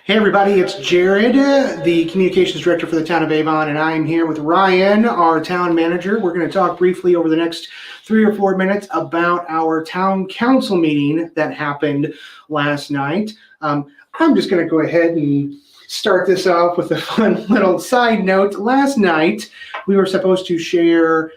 Hey everybody, it's Jared, the Communications Director for the Town of Avon, and I'm here with Ryan, our Town Manager. We're going to talk briefly over the next 3 or 4 minutes about our Town Council meeting that happened last night. I'm just going to go ahead and start this off with a fun little side note. Last night, we were supposed to share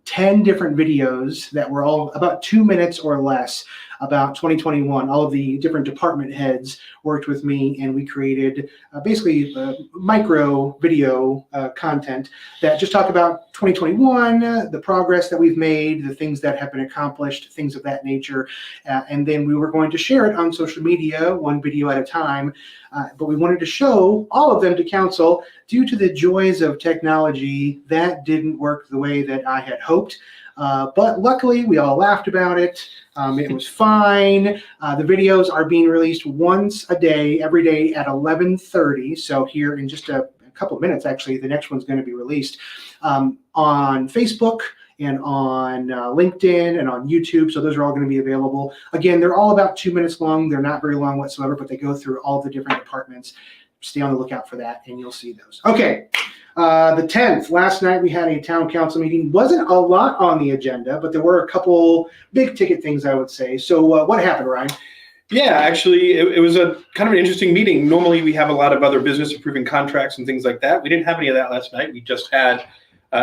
10 different videos that were all about 2 minutes or less about 2021. All of the different department heads worked with me, and we created basically micro video content that just talk about 2021, the progress that we've made, the things that have been accomplished, things of that nature. And then we were going to share it on social media, one video at a time. But we wanted to show all of them to council. Due to the joys of technology, that didn't work the way that I had hoped. But luckily, we all laughed about it. It was fine. The videos are being released once a day, every day at 11:30. So here in just a couple of minutes, actually, the next one's going to be released on Facebook and on LinkedIn and on YouTube. So those are all going to be available. Again, they're all about 2 minutes long. They're not very long whatsoever, but they go through all the different departments. Stay on the lookout for that, and you'll see those. Okay. The 10th, last night we had a town council meeting. Wasn't a lot on the agenda, but there were a couple big ticket things, I would say. So what happened, Ryan? Yeah, actually, it was a kind of an interesting meeting. Normally we have a lot of other business approving contracts and things like that. We didn't have any of that last night. We just had,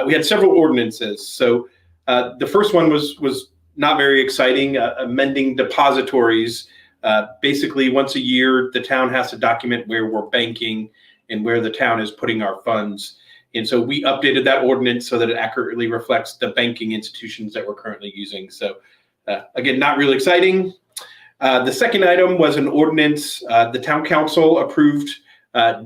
we had several ordinances. So the first one was not very exciting, amending depositories. Basically, once a year, the town has to document where we're banking and where the town is putting our funds. And so we updated that ordinance so that it accurately reflects the banking institutions that we're currently using. So again, not really exciting. The second item was an ordinance. The town council approved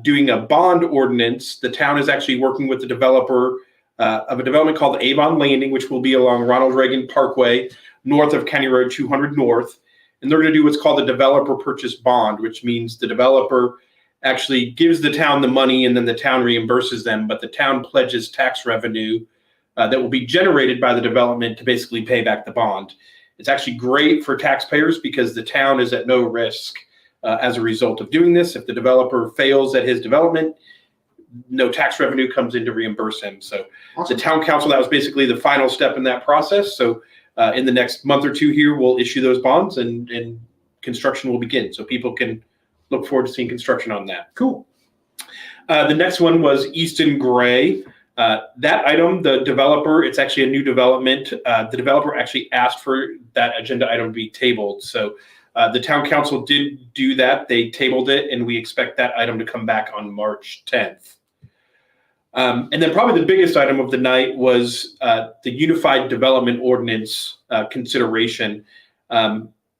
doing a bond ordinance. The town is actually working with the developer of a development called Avon Landing, which will be along Ronald Reagan Parkway, north of County Road 200 North. And they're going to do what's called a developer purchase bond, which means the developer actually gives the town the money and then the town reimburses them, but the town pledges tax revenue that will be generated by the development to basically pay back the bond. It's actually great for taxpayers because the town is at no risk as a result of doing this. If the developer fails at his development, no tax revenue comes in to reimburse him. So awesome. The town council, that was basically the final step in that process. So in the next month or two here, we'll issue those bonds and construction will begin. So people can look forward to seeing construction on that. Cool. The next one was Easton Gray. That item, the developer, it's actually a new development. The developer actually asked for that agenda item to be tabled. So the town council did do that. They tabled it, and we expect that item to come back on March 10th. And then probably the biggest item of the night was the Unified Development Ordinance consideration.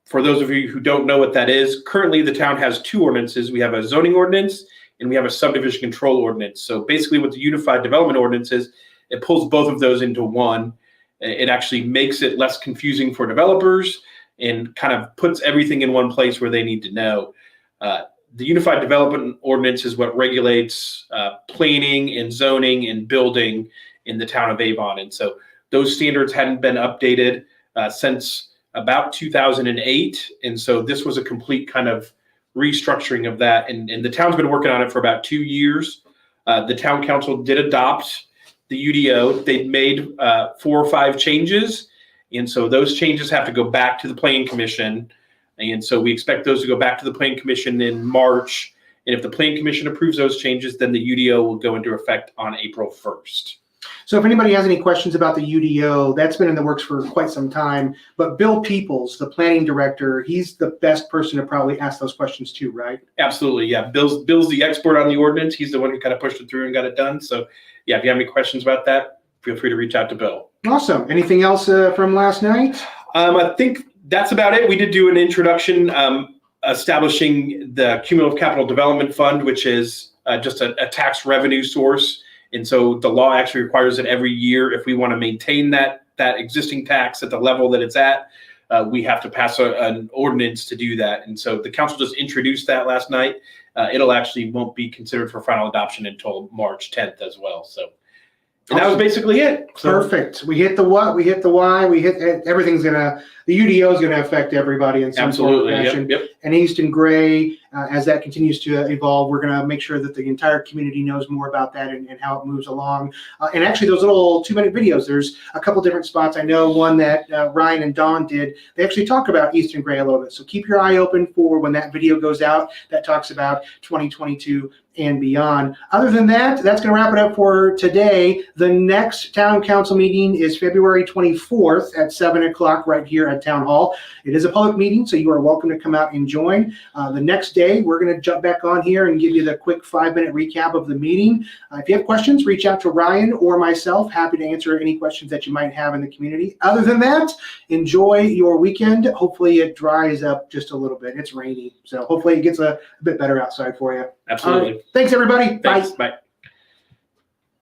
For those of you who don't know what that is, currently the town has two ordinances. We have a zoning ordinance and we have a subdivision control ordinance. So basically what the Unified Development Ordinance is, it pulls both of those into one. It actually makes it less confusing for developers and kind of puts everything in one place where they need to know. The Unified Development Ordinance is what regulates planning and zoning and building in the town of Avon. And so those standards hadn't been updated since about 2008. And so this was a complete kind of restructuring of that. And the town's been working on it for about 2 years. The town council did adopt the UDO. They've made 4 or 5 changes, and so those changes have to go back to the Planning Commission, and so we expect those to go back to the Planning Commission in March. And if the Planning Commission approves those changes, then the UDO will go into effect on April 1st. So if anybody has any questions about the UDO, that's been in the works for quite some time. But Bill Peoples, the planning director, he's the best person to probably ask those questions to, right? Absolutely, yeah. Bill's the expert on the ordinance. He's the one who kind of pushed it through and got it done. So yeah, if you have any questions about that, feel free to reach out to Bill. Awesome. Anything else from last night? I think that's about it. We did do an introduction establishing the Cumulative Capital Development Fund, which is just a tax revenue source. And so the law actually requires that every year, if we want to maintain that existing tax at the level that it's at, we have to pass an ordinance to do that. And so the council just introduced that last night. It'll actually won't be considered for final adoption until March 10th as well. So and that was basically it. So, perfect. We hit the what, we hit the why, we hit everything's the UDO is going to affect everybody in some absolutely. form or fashion. Yep. And Easton Gray, as that continues to evolve, we're going to make sure that the entire community knows more about that and how it moves along. And actually, those little 2-minute videos, there's a couple different spots. I know one that Ryan and Dawn did. They actually talk about Easton Gray a little bit. So keep your eye open for when that video goes out that talks about 2022 and beyond. Other than that, that's going to wrap it up for today. The next town council meeting is February 24th at 7 o'clock right here at Town Hall. It is a public meeting, so you are welcome to come out and join. The next day, we're going to jump back on here and give you the quick 5-minute recap of the meeting. If you have questions, reach out to Ryan or myself. Happy to answer any questions that you might have in the community. Other than that, enjoy your weekend. Hopefully it dries up just a little bit. It's rainy, so hopefully it gets a bit better outside for you. Absolutely. Thanks, everybody. Thanks. Bye. Bye.